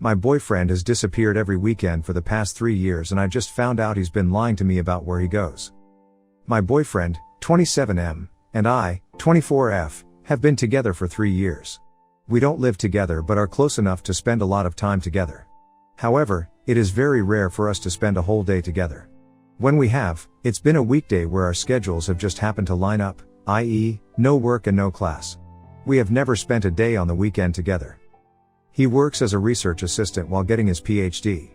My boyfriend has disappeared every weekend for the past 3 years and I just found out he's been lying to me about where he goes. My boyfriend, 27M, and I, 24F, have been together for 3 years. We don't live together but are close enough to spend a lot of time together. However, it is very rare for us to spend a whole day together. When we have, it's been a weekday where our schedules have just happened to line up, i.e., no work and no class. We have never spent a day on the weekend together. He works as a research assistant while getting his PhD.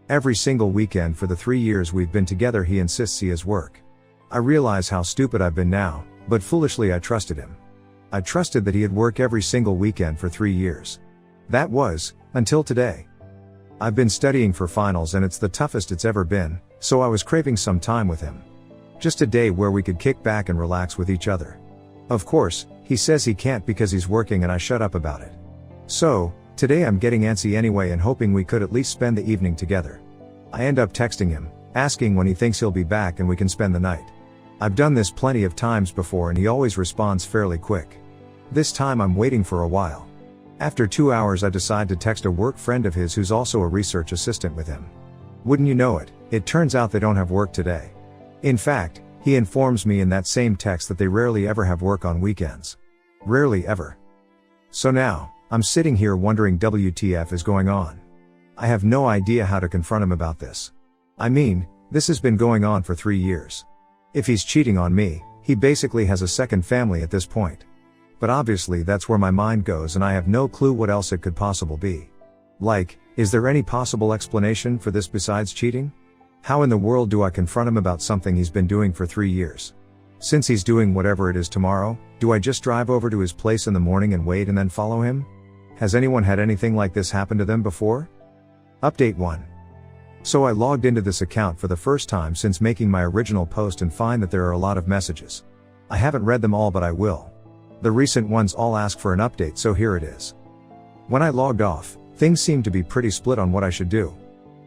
Every single weekend for the 3 years we've been together he insists he has work. I realize how stupid I've been now, but foolishly I trusted him. I trusted that he'd work every single weekend for 3 years. That was, until today. I've been studying for finals and it's the toughest it's ever been, so I was craving some time with him. Just a day where we could kick back and relax with each other. Of course, he says he can't because he's working and I shut up about it. So, today I'm getting antsy anyway and hoping we could at least spend the evening together. I end up texting him, asking when he thinks he'll be back and we can spend the night. I've done this plenty of times before and he always responds fairly quick. This time I'm waiting for a while. After 2 hours I decide to text a work friend of his who's also a research assistant with him. Wouldn't you know it, it turns out they don't have work today. In fact, he informs me in that same text that they rarely ever have work on weekends. Rarely ever. So now, I'm sitting here wondering WTF is going on. I have no idea how to confront him about this. I mean, this has been going on for 3 years. If he's cheating on me, he basically has a second family at this point. But obviously that's where my mind goes and I have no clue what else it could possibly be. Like, is there any possible explanation for this besides cheating? How in the world do I confront him about something he's been doing for 3 years? Since he's doing whatever it is tomorrow, do I just drive over to his place in the morning and wait and then follow him? Has anyone had anything like this happen to them before? Update 1. So I logged into this account for the first time since making my original post and find that there are a lot of messages. I haven't read them all but I will. The recent ones all ask for an update so here it is. When I logged off, things seemed to be pretty split on what I should do.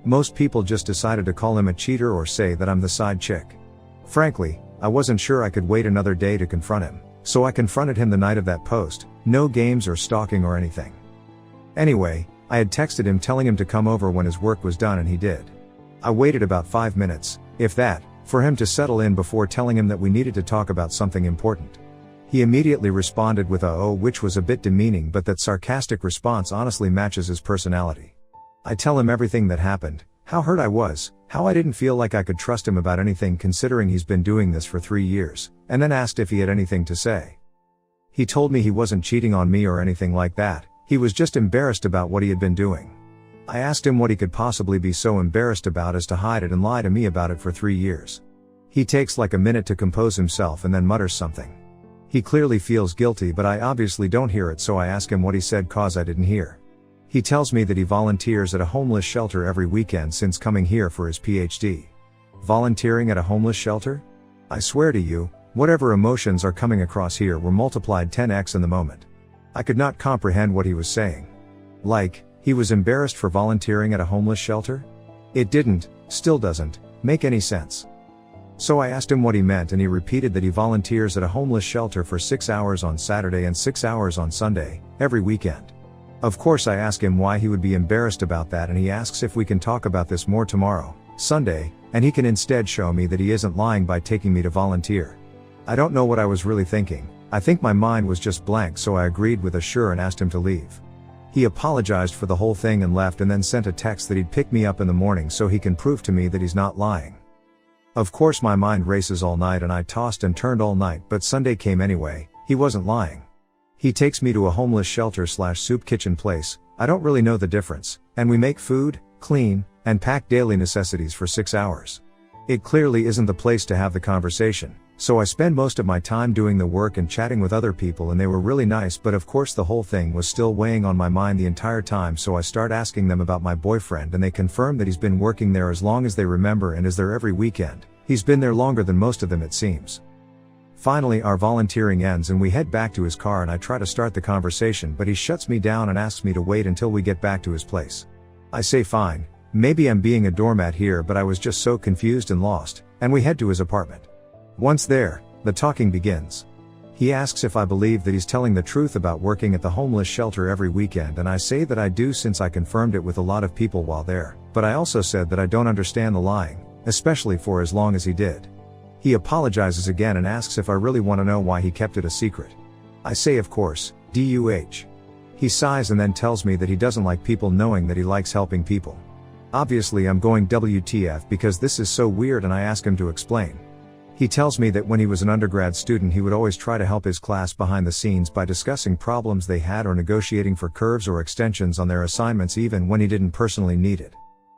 Most people just decided to call him a cheater or say that I'm the side chick. Frankly, I wasn't sure I could wait another day to confront him, so I confronted him the night of that post, no games or stalking or anything. Anyway, I had texted him telling him to come over when his work was done and he did. I waited about 5 minutes, if that, for him to settle in before telling him that we needed to talk about something important. He immediately responded with a "oh," which was a bit demeaning but that sarcastic response honestly matches his personality. I tell him everything that happened, how hurt I was, how I didn't feel like I could trust him about anything considering he's been doing this for 3 years, and then asked if he had anything to say. He told me he wasn't cheating on me or anything like that, he was just embarrassed about what he had been doing. I asked him what he could possibly be so embarrassed about as to hide it and lie to me about it for 3 years. He takes like a minute to compose himself and then mutters something. He clearly feels guilty but I obviously don't hear it so I ask him what he said cause I didn't hear. He tells me that he volunteers at a homeless shelter every weekend since coming here for his PhD. Volunteering at a homeless shelter? I swear to you, whatever emotions are coming across here were multiplied 10x in the moment. I could not comprehend what he was saying. Like, he was embarrassed for volunteering at a homeless shelter? It didn't, still doesn't, make any sense. So I asked him what he meant and he repeated that he volunteers at a homeless shelter for 6 hours on Saturday and 6 hours on Sunday, every weekend. Of course I ask him why he would be embarrassed about that and he asks if we can talk about this more tomorrow, Sunday, and he can instead show me that he isn't lying by taking me to volunteer. I don't know what I was really thinking, I think my mind was just blank so I agreed with a sure and asked him to leave. He apologized for the whole thing and left and then sent a text that he'd pick me up in the morning so he can prove to me that he's not lying. Of course my mind races all night and I tossed and turned all night but Sunday came anyway, he wasn't lying. He takes me to a homeless shelter / soup kitchen place, I don't really know the difference, and we make food, clean, and pack daily necessities for 6 hours. It clearly isn't the place to have the conversation, so I spend most of my time doing the work and chatting with other people and they were really nice but of course the whole thing was still weighing on my mind the entire time so I start asking them about my boyfriend and they confirm that he's been working there as long as they remember and is there every weekend, he's been there longer than most of them it seems. Finally our volunteering ends and we head back to his car and I try to start the conversation but he shuts me down and asks me to wait until we get back to his place. I say fine, maybe I'm being a doormat here but I was just so confused and lost, and we head to his apartment. Once there, the talking begins. He asks if I believe that he's telling the truth about working at the homeless shelter every weekend, and I say that I do since I confirmed it with a lot of people while there, but I also said that I don't understand the lying, especially for as long as he did. He apologizes again and asks if I really want to know why he kept it a secret. I say of course, DUH. He sighs and then tells me that he doesn't like people knowing that he likes helping people. Obviously I'm going WTF because this is so weird, and I ask him to explain. He tells me that when he was an undergrad student he would always try to help his class behind the scenes by discussing problems they had or negotiating for curves or extensions on their assignments even when he didn't personally need it.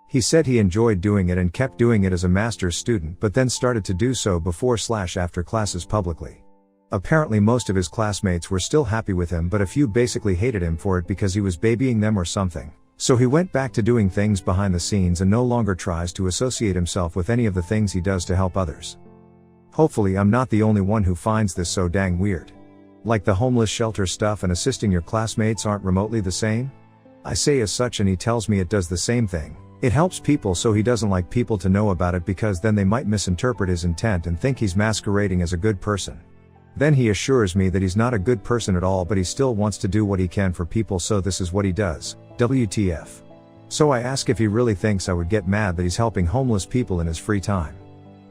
He said he enjoyed doing it and kept doing it as a master's student, but then started to do so before/after classes publicly. Apparently most of his classmates were still happy with him, but a few basically hated him for it because he was babying them or something. So he went back to doing things behind the scenes and no longer tries to associate himself with any of the things he does to help others. Hopefully I'm not the only one who finds this so dang weird. Like the homeless shelter stuff and assisting your classmates aren't remotely the same? I say as such and he tells me it does the same thing. It helps people, so he doesn't like people to know about it because then they might misinterpret his intent and think he's masquerading as a good person. Then he assures me that he's not a good person at all, but he still wants to do what he can for people, so this is what he does. WTF. So I ask if he really thinks I would get mad that he's helping homeless people in his free time.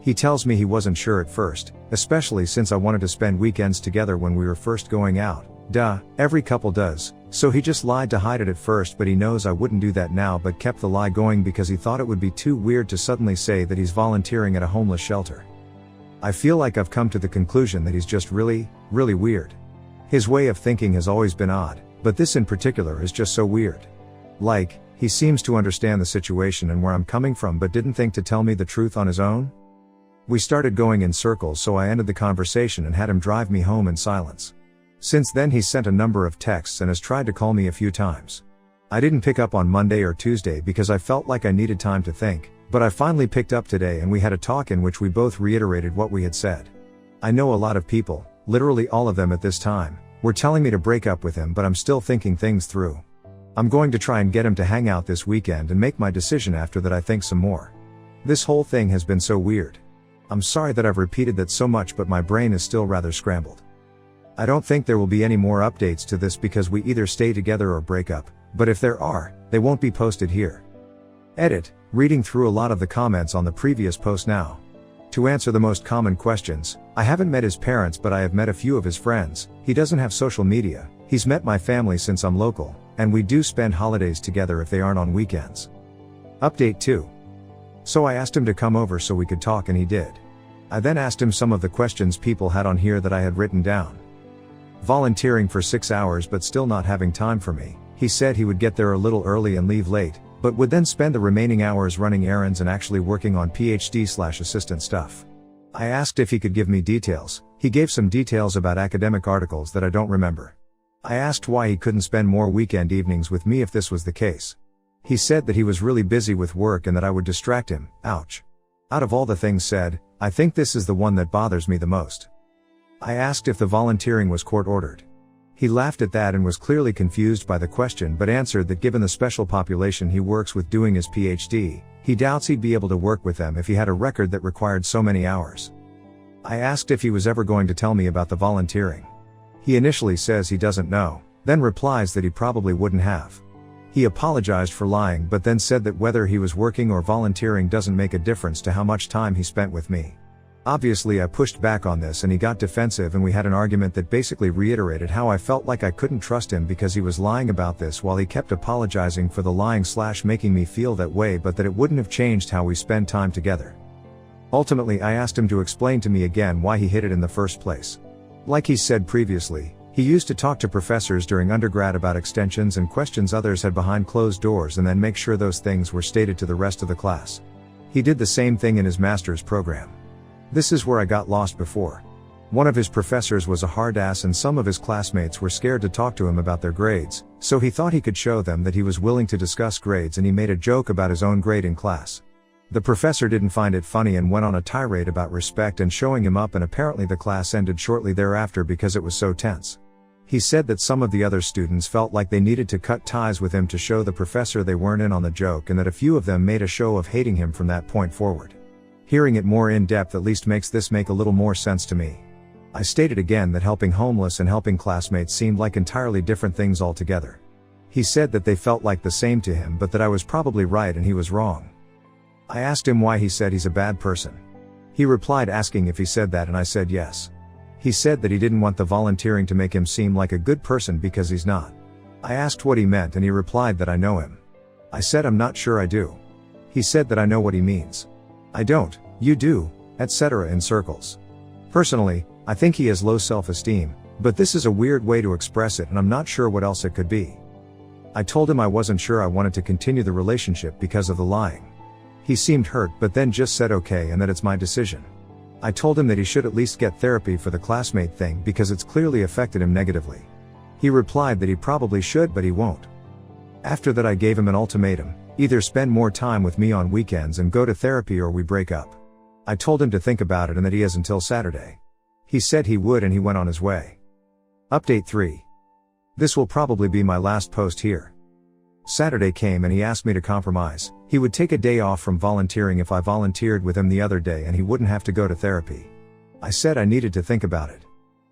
He tells me he wasn't sure at first, especially since I wanted to spend weekends together when we were first going out. Duh, every couple does. So he just lied to hide it at first, but he knows I wouldn't do that now, but kept the lie going because he thought it would be too weird to suddenly say that he's volunteering at a homeless shelter. I feel like I've come to the conclusion that he's just really weird. His way of thinking has always been odd, but this in particular is just so weird. Like, he seems to understand the situation and where I'm coming from, but didn't think to tell me the truth on his own? We started going in circles, so I ended the conversation and had him drive me home in silence. Since then he's sent a number of texts and has tried to call me a few times. I didn't pick up on Monday or Tuesday because I felt like I needed time to think, but I finally picked up today and we had a talk in which we both reiterated what we had said. I know a lot of people, literally all of them at this time, were telling me to break up with him, but I'm still thinking things through. I'm going to try and get him to hang out this weekend and make my decision after that. I think some more. This whole thing has been so weird. I'm sorry that I've repeated that so much, but my brain is still rather scrambled. I don't think there will be any more updates to this because we either stay together or break up, but if there are, they won't be posted here. Edit, reading through a lot of the comments on the previous post now. To answer the most common questions, I haven't met his parents, but I have met a few of his friends. He doesn't have social media. He's met my family since I'm local, and we do spend holidays together if they aren't on weekends. Update 2. So I asked him to come over so we could talk, and he did. I then asked him some of the questions people had on here that I had written down. Volunteering for 6 hours but still not having time for me. He said he would get there a little early and leave late, but would then spend the remaining hours running errands and actually working on PhD/assistant stuff. I asked if he could give me details. He gave some details about academic articles that I don't remember. I asked why he couldn't spend more weekend evenings with me if this was the case. He said that he was really busy with work and that I would distract him. Ouch. Out of all the things said, I think this is the one that bothers me the most. I asked if the volunteering was court-ordered. He laughed at that and was clearly confused by the question, but answered that given the special population he works with doing his PhD, he doubts he'd be able to work with them if he had a record that required so many hours. I asked if he was ever going to tell me about the volunteering. He initially says he doesn't know, then replies that he probably wouldn't have. He apologized for lying, but then said that whether he was working or volunteering doesn't make a difference to how much time he spent with me. Obviously I pushed back on this and he got defensive, and we had an argument that basically reiterated how I felt like I couldn't trust him because he was lying about this, while he kept apologizing for the lying / making me feel that way, but that it wouldn't have changed how we spend time together. Ultimately I asked him to explain to me again why he hid it in the first place. Like he said previously, he used to talk to professors during undergrad about extensions and questions others had behind closed doors and then make sure those things were stated to the rest of the class. He did the same thing in his master's program. This is where I got lost before. One of his professors was a hard ass and some of his classmates were scared to talk to him about their grades, so he thought he could show them that he was willing to discuss grades, and he made a joke about his own grade in class. The professor didn't find it funny and went on a tirade about respect and showing him up, and apparently the class ended shortly thereafter because it was so tense. He said that some of the other students felt like they needed to cut ties with him to show the professor they weren't in on the joke, and that a few of them made a show of hating him from that point forward. Hearing it more in depth at least makes this make a little more sense to me. I stated again that helping homeless and helping classmates seemed like entirely different things altogether. He said that they felt like the same to him, but that I was probably right and he was wrong. I asked him why he said he's a bad person. He replied asking if he said that, and I said yes. He said that he didn't want the volunteering to make him seem like a good person because he's not. I asked what he meant and he replied that I know him. I said I'm not sure I do. He said that I know what he means. I don't, you do, etc. in circles. Personally, I think he has low self-esteem, but this is a weird way to express it and I'm not sure what else it could be. I told him I wasn't sure I wanted to continue the relationship because of the lying. He seemed hurt but then just said okay and that it's my decision. I told him that he should at least get therapy for the classmate thing because it's clearly affected him negatively. He replied that he probably should but he won't. After that I gave him an ultimatum, either spend more time with me on weekends and go to therapy or we break up. I told him to think about it and that he has until Saturday. He said he would and he went on his way. Update 3. This will probably be my last post here. Saturday came and he asked me to compromise. He would take a day off from volunteering if I volunteered with him the other day and he wouldn't have to go to therapy. I said I needed to think about it.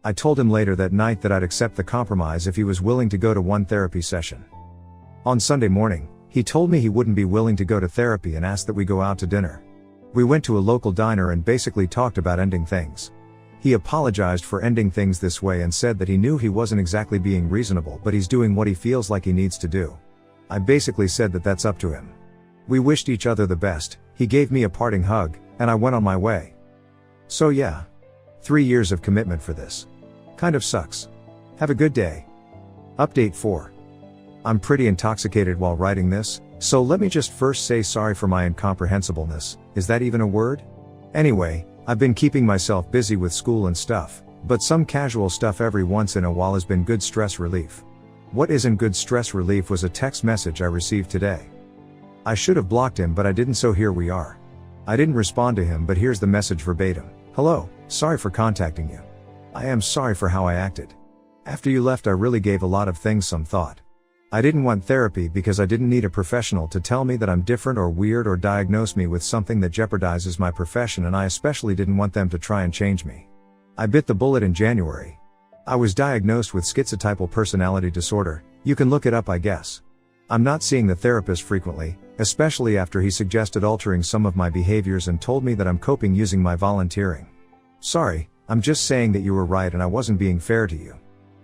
I told him later that night that I'd accept the compromise if he was willing to go to one therapy session. On Sunday morning, he told me he wouldn't be willing to go to therapy and asked that we go out to dinner. We went to a local diner and basically talked about ending things. He apologized for ending things this way and said that he knew he wasn't exactly being reasonable but he's doing what he feels like he needs to do. I basically said that that's up to him. We wished each other the best, he gave me a parting hug, and I went on my way. So yeah. 3 years of commitment for this. Kind of sucks. Have a good day. Update 4. I'm pretty intoxicated while writing this, so let me just first say sorry for my incomprehensibleness. Is that even a word? Anyway, I've been keeping myself busy with school and stuff, but some casual stuff every once in a while has been good stress relief. What isn't good stress relief was a text message I received today. I should have blocked him but I didn't, so here we are. I didn't respond to him but here's the message verbatim. Hello, sorry for contacting you. I am sorry for how I acted. After you left I really gave a lot of things some thought. I didn't want therapy because I didn't need a professional to tell me that I'm different or weird or diagnose me with something that jeopardizes my profession, and I especially didn't want them to try and change me. I bit the bullet in January. I was diagnosed with schizotypal personality disorder. You can look it up, I guess. I'm not seeing the therapist frequently, especially after he suggested altering some of my behaviors and told me that I'm coping using my volunteering. Sorry, I'm just saying that you were right and I wasn't being fair to you.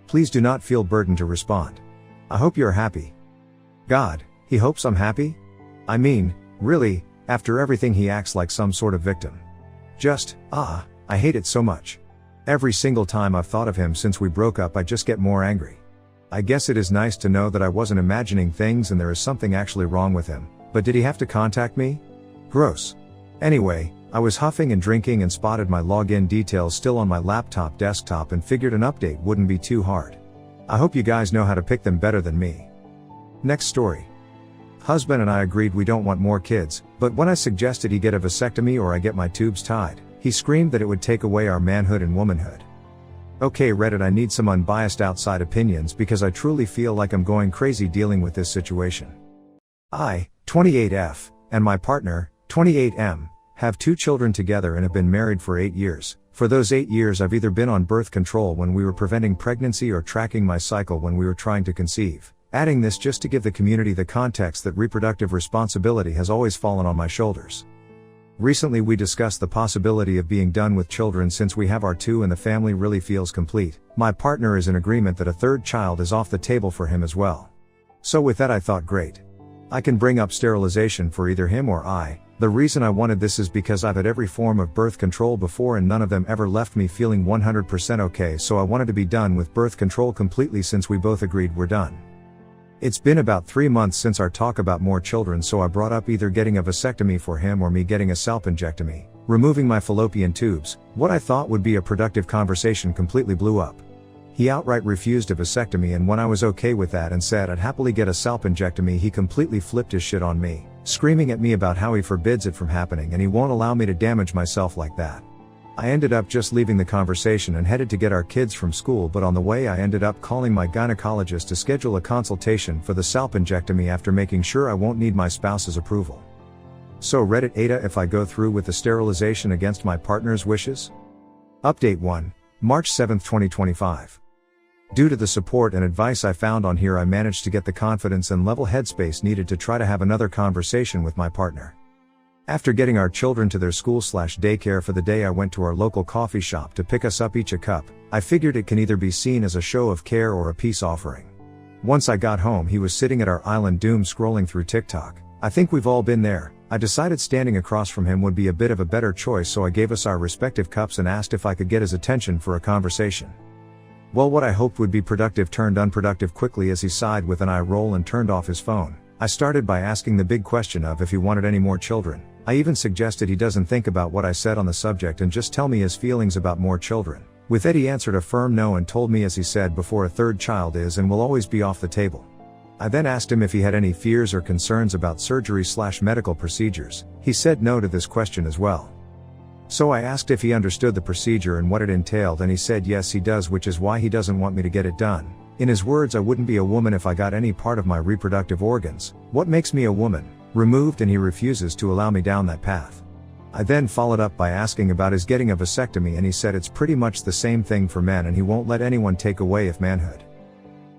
Please do not feel burdened to respond. I hope you're happy. God, he hopes I'm happy? I mean, really, after everything he acts like some sort of victim. I hate it so much. Every single time I've thought of him since we broke up I just get more angry. I guess it is nice to know that I wasn't imagining things and there is something actually wrong with him, but did he have to contact me? Gross. Anyway, I was huffing and drinking and spotted my login details still on my laptop desktop and figured an update wouldn't be too hard. I hope you guys know how to pick them better than me. Next story. Husband and I agreed we don't want more kids, but when I suggested he get a vasectomy or I get my tubes tied, he screamed that it would take away our manhood and womanhood. Okay Reddit, I need some unbiased outside opinions because I truly feel like I'm going crazy dealing with this situation. I, 28F, and my partner, 28M, have 2 children together and have been married for 8 years. For those 8 years I've either been on birth control when we were preventing pregnancy or tracking my cycle when we were trying to conceive. Adding this just to give the community the context that reproductive responsibility has always fallen on my shoulders. Recently we discussed the possibility of being done with children since we have our 2 and the family really feels complete. My partner is in agreement that a 3rd child is off the table for him as well. So with that I thought great. I can bring up sterilization for either him or I. The reason I wanted this is because I've had every form of birth control before and none of them ever left me feeling 100% okay, so I wanted to be done with birth control completely since we both agreed we're done. It's been about 3 months since our talk about more children, so I brought up either getting a vasectomy for him or me getting a salpingectomy, removing my fallopian tubes. What I thought would be a productive conversation completely blew up. He outright refused a vasectomy, and when I was okay with that and said I'd happily get a salpingectomy, he completely flipped his shit on me, screaming at me about how he forbids it from happening and he won't allow me to damage myself like that. I ended up just leaving the conversation and headed to get our kids from school, but on the way I ended up calling my gynecologist to schedule a consultation for the salpingectomy after making sure I won't need my spouse's approval. So Reddit, Ada, if I go through with the sterilization against my partner's wishes? Update 1. March 7, 2025. Due to the support and advice I found on here, I managed to get the confidence and level headspace needed to try to have another conversation with my partner. After getting our children to their school/daycare for the day, I went to our local coffee shop to pick us up each a cup. I figured it can either be seen as a show of care or a peace offering. Once I got home, he was sitting at our island doom scrolling through TikTok. I think we've all been there. I decided standing across from him would be a bit of a better choice, so I gave us our respective cups and asked if I could get his attention for a conversation. Well, what I hoped would be productive turned unproductive quickly as he sighed with an eye roll and turned off his phone. I started by asking the big question of if he wanted any more children. I even suggested he doesn't think about what I said on the subject and just tell me his feelings about more children. With it, he answered a firm no and told me, as he said before, a third child is and will always be off the table. I then asked him if he had any fears or concerns about surgery/medical procedures. He said no to this question as well. So I asked if he understood the procedure and what it entailed, and he said yes he does, which is why he doesn't want me to get it done. In his words, I wouldn't be a woman if I got any part of my reproductive organs. What makes me a woman? Removed, and he refuses to allow me down that path. I then followed up by asking about his getting a vasectomy, and he said it's pretty much the same thing for men and he won't let anyone take away if manhood.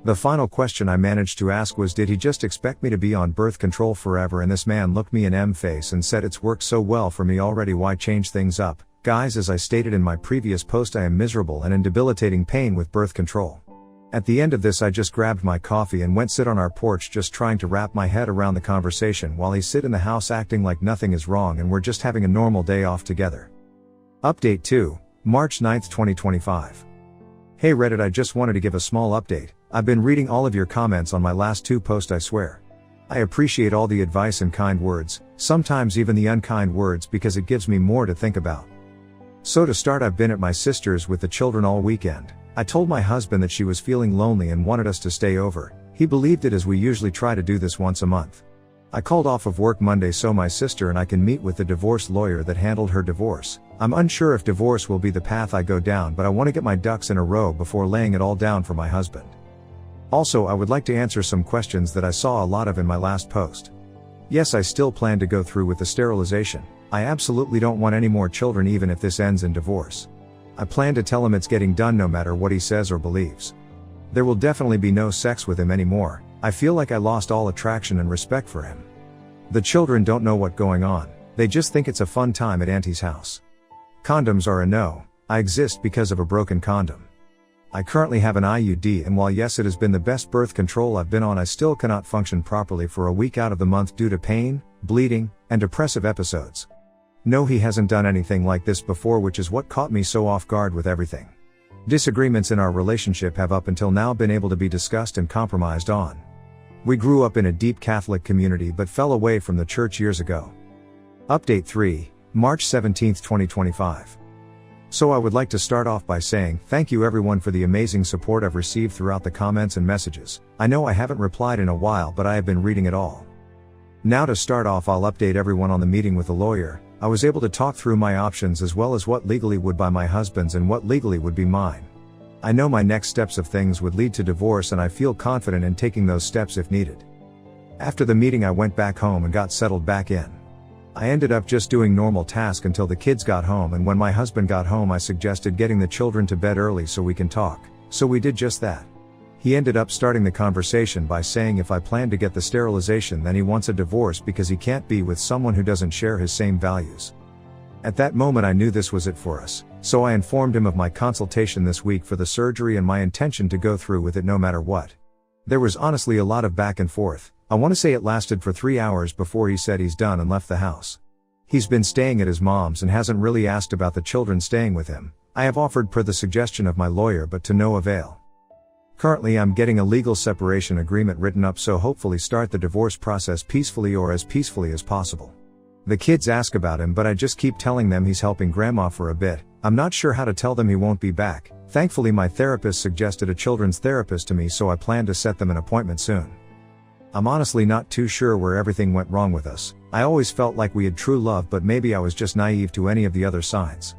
The final question I managed to ask was, did he just expect me to be on birth control forever? And this man looked me in the face and said, it's worked so well for me already, why change things up? Guys, as I stated in my previous post, I am miserable and in debilitating pain with birth control. At the end of this, I just grabbed my coffee and went sit on our porch, just trying to wrap my head around the conversation while he sit in the house acting like nothing is wrong and we're just having a normal day off together. Update 2, March 9, 2025. Hey Reddit, I just wanted to give a small update. I've been reading all of your comments on my last 2 posts, I swear. I appreciate all the advice and kind words, sometimes even the unkind words, because it gives me more to think about. So to start, I've been at my sister's with the children all weekend. I told my husband that she was feeling lonely and wanted us to stay over. He believed it, as we usually try to do this once a month. I called off of work Monday so my sister and I can meet with the divorce lawyer that handled her divorce. I'm unsure if divorce will be the path I go down, but I want to get my ducks in a row before laying it all down for my husband. Also, I would like to answer some questions that I saw a lot of in my last post. Yes, I still plan to go through with the sterilization. I absolutely don't want any more children, even if this ends in divorce. I plan to tell him it's getting done no matter what he says or believes. There will definitely be no sex with him anymore. I feel like I lost all attraction and respect for him. The children don't know what's going on. They just think it's a fun time at Auntie's house. Condoms are a no. I exist because of a broken condom. I currently have an IUD, and while yes, it has been the best birth control I've been on, I still cannot function properly for a week out of the month due to pain, bleeding, and depressive episodes. No, he hasn't done anything like this before, which is what caught me so off guard with everything. Disagreements in our relationship have up until now been able to be discussed and compromised on. We grew up in a deep Catholic community but fell away from the church years ago. Update 3, March 17, 2025. So I would like to start off by saying thank you everyone for the amazing support I've received throughout the comments and messages. I know I haven't replied in a while, but I have been reading it all. Now to start off, I'll update everyone on the meeting with the lawyer. I was able to talk through my options, as well as what legally would be my husband's and what legally would be mine. I know my next steps of things would lead to divorce, and I feel confident in taking those steps if needed. After the meeting, I went back home and got settled back in. I ended up just doing normal tasks until the kids got home, and when my husband got home I suggested getting the children to bed early so we can talk. So we did just that. He ended up starting the conversation by saying if I plan to get the sterilization, then he wants a divorce because he can't be with someone who doesn't share his same values. At that moment I knew this was it for us, so I informed him of my consultation this week for the surgery and my intention to go through with it no matter what. There was honestly a lot of back and forth. I want to say it lasted for 3 hours before he said he's done and left the house. He's been staying at his mom's and hasn't really asked about the children staying with him. I have offered per the suggestion of my lawyer, but to no avail. Currently I'm getting a legal separation agreement written up, so hopefully start the divorce process peacefully, or as peacefully as possible. The kids ask about him, but I just keep telling them he's helping grandma for a bit. I'm not sure how to tell them he won't be back. Thankfully my therapist suggested a children's therapist to me, so I plan to set them an appointment soon. I'm honestly not too sure where everything went wrong with us. I always felt like we had true love, but maybe I was just naive to any of the other signs.